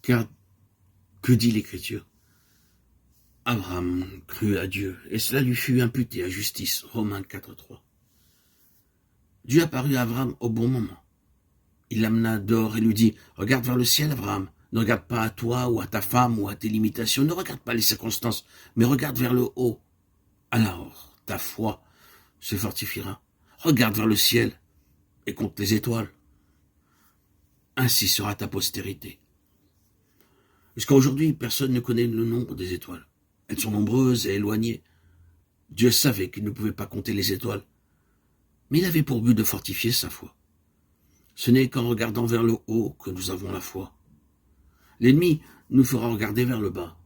Car que dit l'Écriture? Abraham crut à Dieu, et cela lui fut imputé à justice. Romains 4,3. Dieu apparut à Abraham au bon moment. Il l'amena dehors et lui dit, « Regarde vers le ciel, Abraham. Ne regarde pas à toi ou à ta femme ou à tes limitations. Ne regarde pas les circonstances, mais regarde vers le haut. Alors ta foi se fortifiera. Regarde vers le ciel et compte les étoiles. Ainsi sera ta postérité. » Jusqu'à aujourd'hui, personne ne connaît le nombre des étoiles. Elles sont nombreuses et éloignées. Dieu savait qu'il ne pouvait pas compter les étoiles, mais il avait pour but de fortifier sa foi. Ce n'est qu'en regardant vers le haut que nous avons la foi. L'ennemi nous fera regarder vers le bas,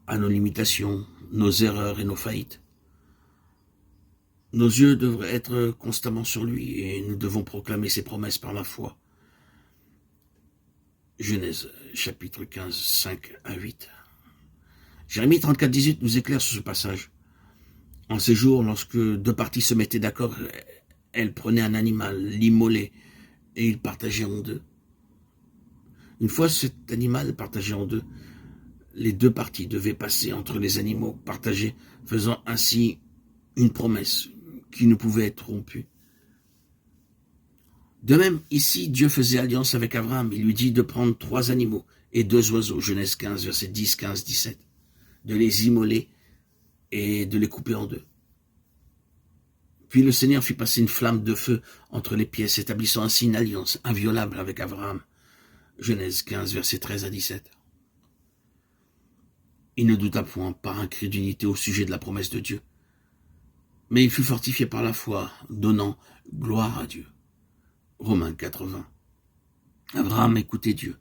à nos limitations, nos erreurs et nos faillites. Nos yeux devraient être constamment sur lui et nous devons proclamer ses promesses par la foi. Genèse, chapitre 15, 5 à 8. Jérémie 34, 18 nous éclaire sur ce passage. En ces jours, lorsque deux parties se mettaient d'accord, elles prenaient un animal, l'immolaient, et ils partageaient en deux. Une fois cet animal partagé en deux, les deux parties devaient passer entre les animaux partagés, faisant ainsi une promesse qui ne pouvait être rompue. De même, ici, Dieu faisait alliance avec Abraham. Il lui dit de prendre 3 animaux et 2 oiseaux, Genèse 15, versets 10, 15, 17, de les immoler et de les couper en deux. Puis le Seigneur fit passer une flamme de feu entre les pièces, établissant ainsi une alliance inviolable avec Abraham, Genèse 15, versets 13 à 17. Il ne douta point par incrédulité au sujet de la promesse de Dieu, mais il fut fortifié par la foi, donnant gloire à Dieu. Romains 80. Abraham écoutait Dieu,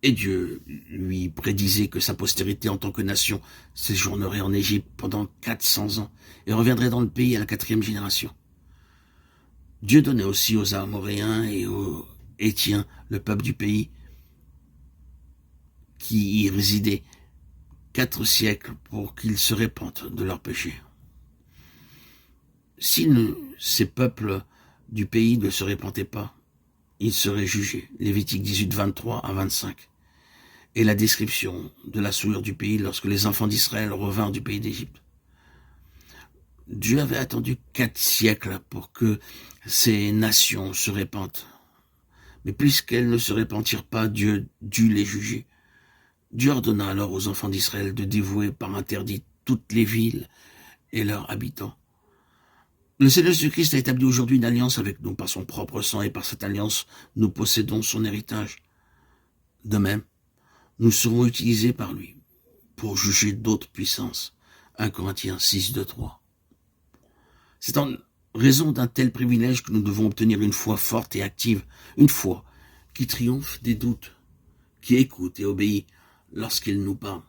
et Dieu lui prédisait que sa postérité en tant que nation séjournerait en Égypte pendant 400 ans et reviendrait dans le pays à la 4e génération. Dieu donnait aussi aux Amoréens et aux Hétiens, le peuple du pays, qui y résidaient 4 siècles pour qu'ils se repentent de leurs péchés. Si ces peuples du pays ne se repentaient pas, ils seraient jugés. Lévitique 18, 23 à 25. Et la description de la souillure du pays lorsque les enfants d'Israël revinrent du pays d'Égypte. Dieu avait attendu 4 siècles pour que ces nations se repentent. Mais puisqu'elles ne se repentirent pas, Dieu dut les juger. Dieu ordonna alors aux enfants d'Israël de dévouer par interdit toutes les villes et leurs habitants. Le Seigneur Jésus-Christ a établi aujourd'hui une alliance avec nous par son propre sang, et par cette alliance, nous possédons son héritage. De même, nous serons utilisés par lui pour juger d'autres puissances. 1 Corinthiens 6, 2, 3. C'est en raison d'un tel privilège que nous devons obtenir une foi forte et active, une foi qui triomphe des doutes, qui écoute et obéit lorsqu'il nous parle.